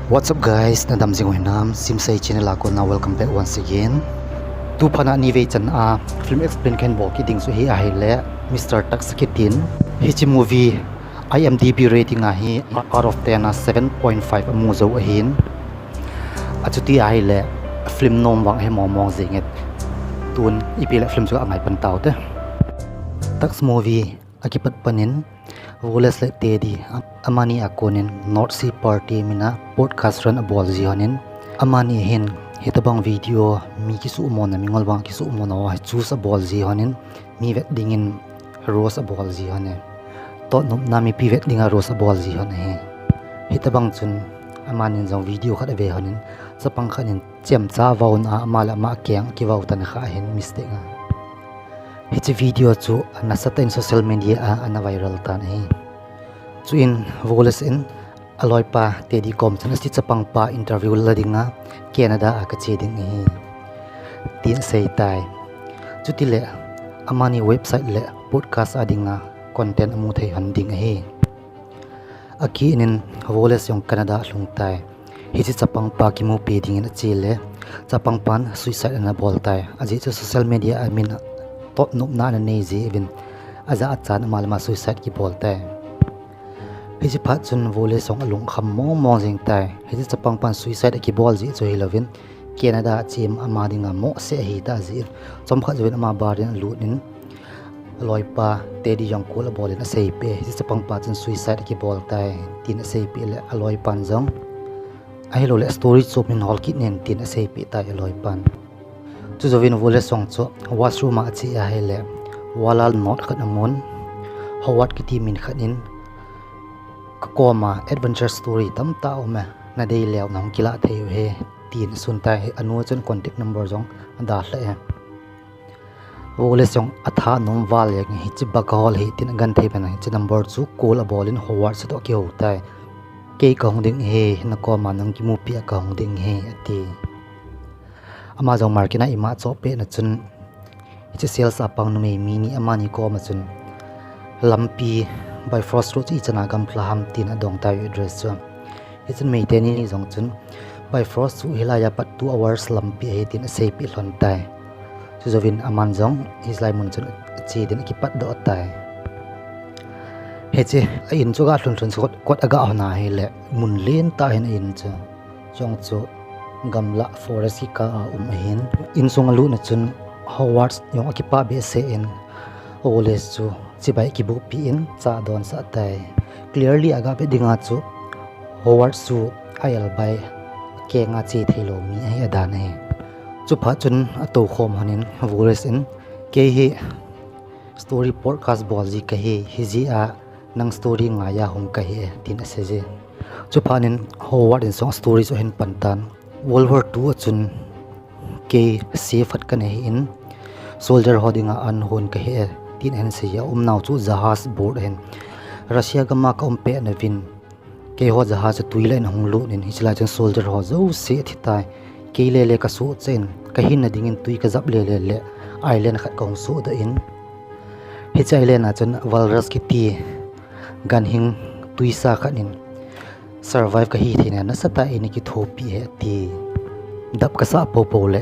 What's up guys, nadam jing nam simsai channel ako na welcome back once again. Tu phana ni ve chan a film explain kan bo ki ding su hi a hele Mr. Tusk kitin hichi movie IMDb rating a hi out of 10 a 7.5 amu zo ahin achuti a hele film nom wang he mong zinget tun ipila film chu angai pan taw te Tusk movie akipat panin Woles le tedi amani akonin North Sea Party mina podcast ran abol zihanin amani hin hitabang video mi kisu umona mingol bang kisu umona wa choose abol zihanin mi vet dingin rose abol zihane to nom nami pivet dinga rose abol zihane he hitabang chun amanin jong video khat ve hanin sapang khanin chem cha vaun a amala ma kyang ki vau tan kha hin mistake a hichi video chu anasata in social media ana viral tan he chu in voles in aloi pa tedi kom chana si chapang pa interview ladinga Canada a ka che ding he tin sei tai chu ti le amani website le podcast adinga content amu thei han ding he aki inin voles yong Canada hlung tai hichi chapang pa ki mu pe ding in che le chapang pan suicide ana bol tai aji chu social media I mean tot nup na na nei ji even aza achan malma suicide ki bolte hichi phat chun vole song alung kham mong jing tai hichi chapang pan suicide ki bol ji cho hilovin Canada chim ama dinga mo se hi ta ji chom kha jwen ama barin lunin loipa tedi yong kul bolin a sei pe hichi chapang pa chun suicide ki bol tai tin a sei pe le aloi pan jong ai lo le story chop min hol kit nen tin a sei pe tai aloi pan chu jovin vole song cho washroom a chi a hele walal not khat amon howat ki ti min khanin koma adventure story tam ta ome na dei lew nang kila theu he tin sun ta he anu chon contact number jong da hla e vole song atha nom wal yak hi chi bakol hi tin gan thei bana chi number chu call a bolin howat sa to ki ho tai ke kong ding he na koma nang ki mu pi kong ding he ati Amazon market na ima chope na chun ichi sales apang no me mini amani ko ma chun lampi by frost road chi chana gam plaham tin adong tai address chu ichun me te ni jong chun by frost chu hilaya pat 2 hours lampi he tin sei pi hlon tai chu jovin aman jong is lai mun chun chi din ki pat do tai he che in chu ga hlun chun kot aga na he le mun len ta hen in chu chong chu gamla forest ki ka ahin in songalu na chun Howard yung akipa be se in oles chu chibai ki bu pi in cha don sa tai clearly aga pe dinga chu Howard chu ayal bai ke nga chi thelo mi ai adan he chu pha chun ato khom hanin voice in ke hi story podcast bol ji ka hi ji a nang story nga ya hum ka hi tin ase je chu phanin Howard in song story chu hen pantan World War II chun ke safe at kan he in soldier hodinga an hon ka he tin hen se ya naw chu jahaz board hen Russia gama ka pe na vin ke ho jahaz tuile na hung lu nin hichla chen soldier ho zo se thitai ke le ka su chen ka hin na dingin tui ka zap le island khat kong su da in hichai le na chen walrus ki ti gan hing tui sa khanin survive ka hi thina na sata ini ki thopi he ti dap ka sa po le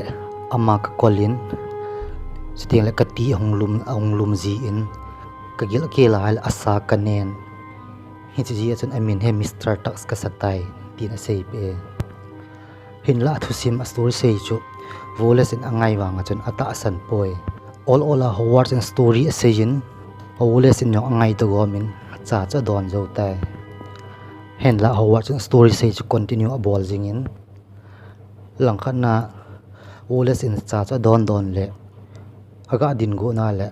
ama ka kolin siting le ka ti honglum ji in ka gil ke la al asa kanen hi ji achun amin he Mr. Tusk ka satai tin a sei pe hin la thusim a story sei chu voles in angai wanga chun ata san poi all a Howard in story a seyin voles in yong angai to gomin cha don zo tai hen la Howard story say to continue a ball jing in langkhan na woles in cha don le aga din go na le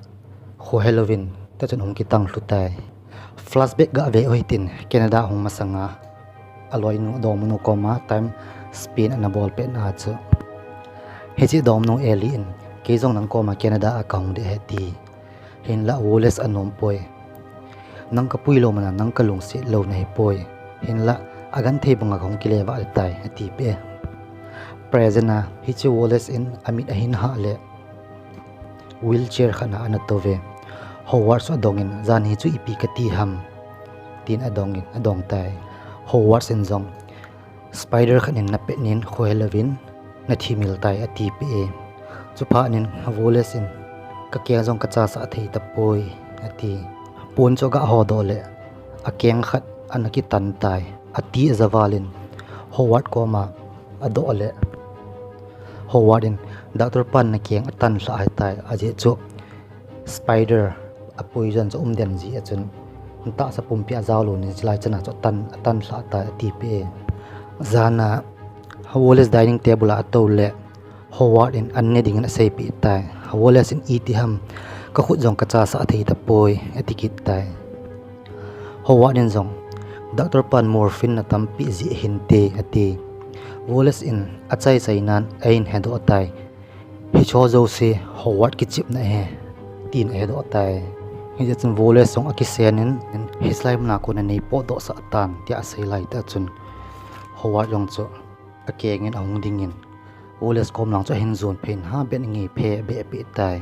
ho Halloween ta chon hong ki tang hlutai flashback ga ve oitin Canada hong masanga aloi nu dom nu koma time spin na ball pe na chu hechi dom nu eli in ke jong nang koma Canada account de heti hen la woles anom poi nang ka puilo mana nang ka lung se lo na he poi hinla agan thei bunga khong kilewa tai ati pe presena hichi woles in amit ahin ha le wheelchair khana anatove Howard so dongin zan hi chu ipi ka ti ham tin adong tai Howard sen jong spider khanin na penin khoelavin na thimil tai ati pe chu pha nin voles in ka kya jong ka cha sa thei ta poi ati pon cho ga ho do le a keng khat anaki tan tai ati zawalin howard ko ma ado le howard in doctor pan na keng atan sa ai tai aje chu spider a poison cho den ji achun ta sa pumpia zawlo ni jilai chana cho tan sa ta ati pe zana Wallace dining table a to le Howard in anne ding na sei pi tai Wallace in itiham ka khut jong ka cha sa thei ta poi etikit tai Howard in jong Dr. Pan morphine na tampi zi hinte ati Wallace in achai chainan ain hedo tai hi cho zo se Howard ki chip na he tin hedo tai hi jachun Wallace song akisen in his life na ko na nei po do sa tan tia sei lai ta chun Howard yong cho akengin ahung dingin Wallace kom lang cho hin zone pen ha ben ngi phe be pi tai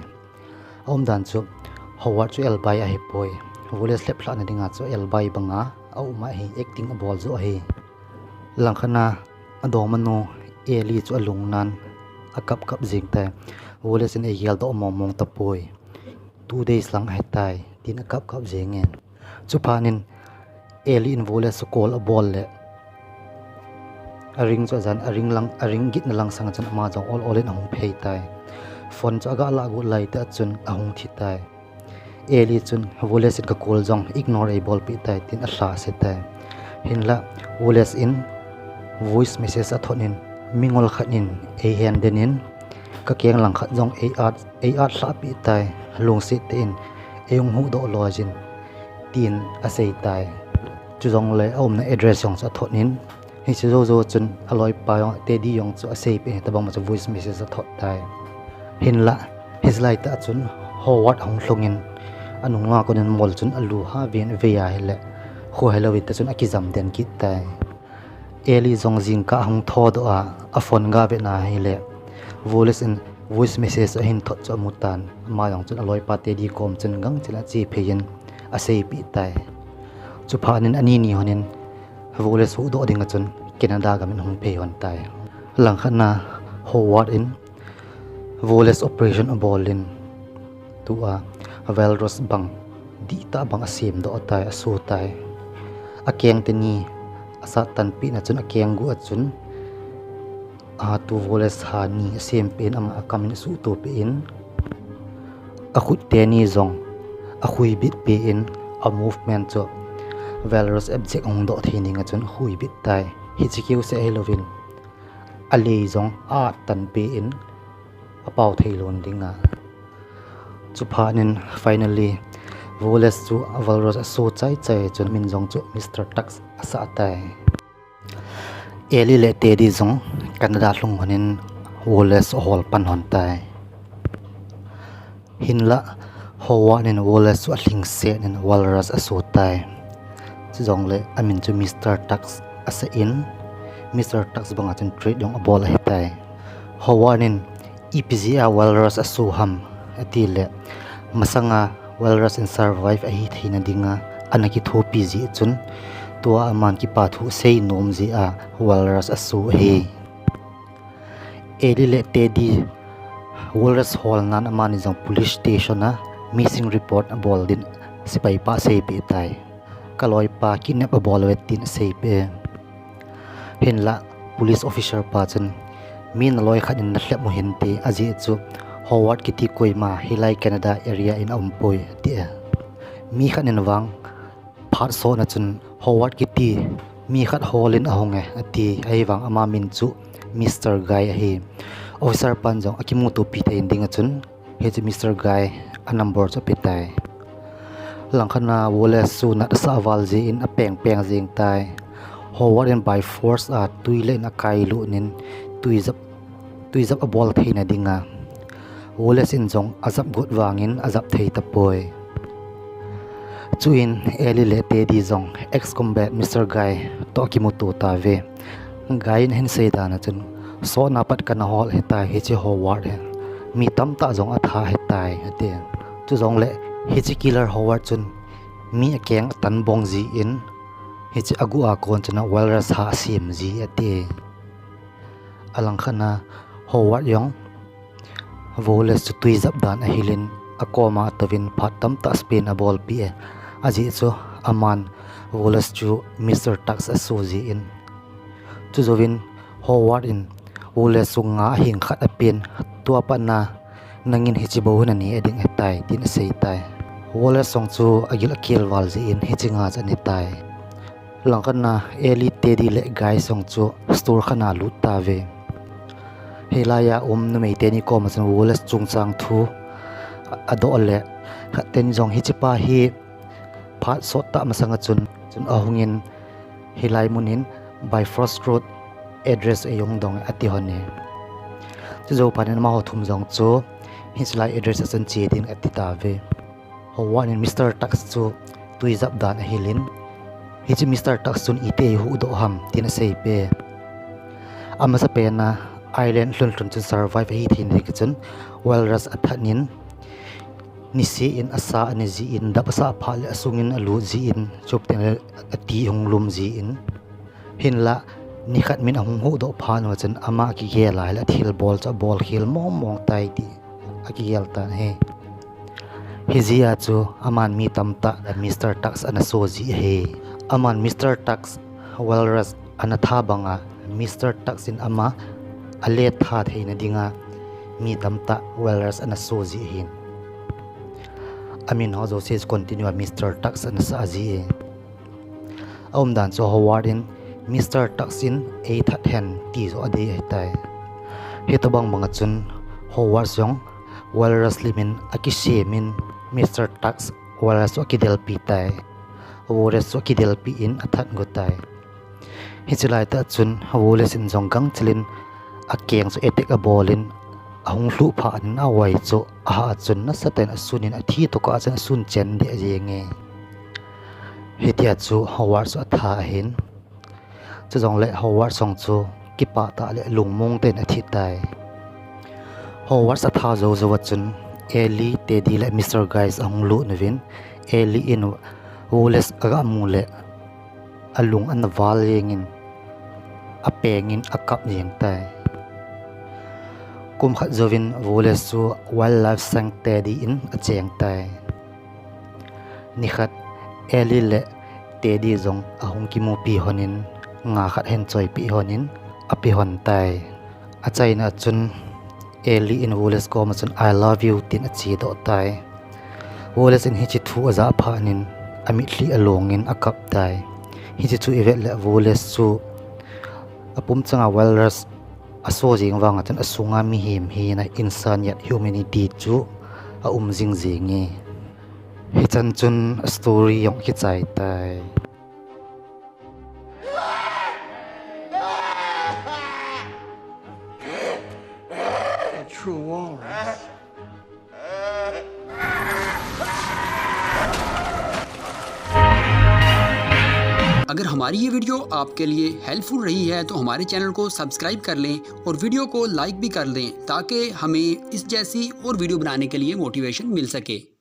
om dan chu Howard chu elbai a hipoi Wallace lep hla na dinga chu elbai banga au ma hi acting a bol zo hi langkhana adomano eli chu alung nan akap kap jing tai Wallace in a yel do momong ta poi 2 days lang hai tai tin akap kap jingen chu panin eli in Wallace call a ball le aring cho zan aring git na lang sang chan ma jong all in ahung phei tai phone cha ga la gu lai ta chun ahung thi tai eli chun Wallace ka call jong ignore a ball pi tai tin a hla se tai hinla Wallace in voice message a thonin mingol khanin a hand denin ka keng lang khat jong a art hla pi tai lung sit in eung hu do lojin tin a sei tai chu jong le om na address jong cha thonin hi chu zo chun aloi pa yong tedi yong chu asei pe ta bang ma chu voice message a thot tai hinla his lai ta chun Howard hong hlongin anunga konen mol chun alu ha ven veya hele kho helawit ta chun akizam den kit tai eli zong jing ka hong tho do a phone ga be na hele Wallace in voice message a hin thot chu mutan ma yong chun aloi pa tedi kom chun gang chila chi phein asei pi tai chu phanin ani ni honin Wallace hu do ding chun Canada gamin hong pe hon tai langkhana Howard in Wallace operation abolin tu a Valros bang di ta bang asim do tai asu tai akeng te ni asa tan pi na chun akeng gu achun a tu Wallace ha ni sem pen ama akamin su to pe in a khut te ni zong a khui bit pe in a movement cho Valorous object ong do thining a chun hui bit tai hichi se elovin ali zong a tan pe in a pau theilon dinga chu phanin finally Wallace chu Valorous so chai chun min zong chu Mr. Tusk asa tai eli le te di zong Canada hlung honin Wallace hol pan hon tai hinla Howard in Wallace chu hling se nin Valorous aso tai zong le amin chu Mr. Tusk asa in Mr. Tusk banga chen trade yong abol hi tai Howard in EPZA Walrus asuham atile masanga Walrus in survive a hi thina dinga anaki tho PZ chun tua aman ki pathu sei nom ji a Walrus asu he elile tedi Walrus hall nan amani jong police station a missing report abol din sipai pa sei pi tai kaloi pa kidnap abol wetin sei pe hinla police officer pa chen min loi khanin na hlep mo hente aji chu Howard kiti koima hilai Canada area in ompoi tia mi khanin wang phat so na chun Howard kiti mi khat holin ahonge ati ai wang ama min chu Mr. Guy hi officer panjong akimutu pite ending chun he chu Mr. Guy a number chu pitai langkhana Wallace su na sa walji in a peng jing tai Howard in by force a tuile na kailu nin tuizap a bol theina dinga Wallace in jong azap gut wangin azap thei tapoi chuin eli le te di jong ex combat Mr. Guy to kimutu ta ve Guy in hen sei da na chun so na pat kana hol hetai he che Howard he mi tam ta jong atha hetai ate chu jong le he che killer Howard chun mi akeng tan bong ji in hichi agu a kon chana walrus ha sim ji ate alang khana howard yong voles chu tui zap dan a hilin akoma tawin phatam ta spin a ball pi aji chu aman voles chu Mr. Tusk a suji in chu zovin howard in voles chu nga hing khat a pin tua pa na nangin hichi bo na ni eding atai tin sei tai voles song chu agil akil wal ji in hichi nga chani tai langkana eli tedi le guy song chu store khana lu ta ve helaya na mei te ni ko ma chan voles chungchang thu ado le khaten jong hichipa hi phat so ta ma sanga chun ahungin helai munin by first road address e yong dong ati hone chu zo panen ma ho thum jong chu hislai address asan che din ati ta ve ho wan in Mr. Tusk chu tui zap dan a hilin hichi Mr. Tusk chun ite hu do ham tin sei pe ama sa pe na island hlun hlun chu survive hi thin ri chun walrus athanin nisi in asa ani ji in da pasa phale asungin alu ji in chupten ati honglum ji in hinla ni khat min ahung hu do phan wa chan ama ki ge lai la thil ball cha ball khil mom mong tai ti aki gel ta he hizia chu aman mi tamta da Mr. Tusk ana so ji he aman Mr. Tusk walrus ana tha banga Mr. Tusk in ama ale tha theina dinga mi tamta walrus ana so ji hin amin ho zo says continue Mr. Tusk ana sa ji dan so howard in Mr. Tusk in a that hen ti zo ade tai hitobang mga chun howard song walrus limin akise min Mr. Tusk walrus akidel pi tai walrus akidel pi in athat gotai hichilai ta chun walrus in jonggang chlin akeng so etek a bolin ahung hlu pha an awai cho a chun na saten asunin athi to ka chan sun chen de jenge hetia chu howard so tha hin chu jong le howard song chu kipa ta le lungmong ten athi tai howard sa tha zo zo chun eli tedi le Mr. Guys ahung lu novin eli in woles aga mule alung an wal yengin apengin akap yeng tai kum khat zovin voles chu wildlife sanctuary in acheng tai ni khat eli le tedi zong ahung ki mu pi honin nga khat hen choi pi honin api hon tai achaina chun eli in voles ko ma chun I love you tin achi do tai voles in hichi thu aza phanin ami thli alongin akap tai hichi chu event le voles chu apum changa walrus aso jing wanga chan asunga mi him hi na insaniyat humanity chu a jing jingi hi chan chun story yong hi chai tai A true walrus. अगर हमारी ये वीडियो आपके लिए हेल्पफुल रही है तो हमारे चैनल को सब्सक्राइब कर लें और वीडियो को लाइक भी कर दें ताकि हमें इस जैसी और वीडियो बनाने के लिए मोटिवेशन मिल सके।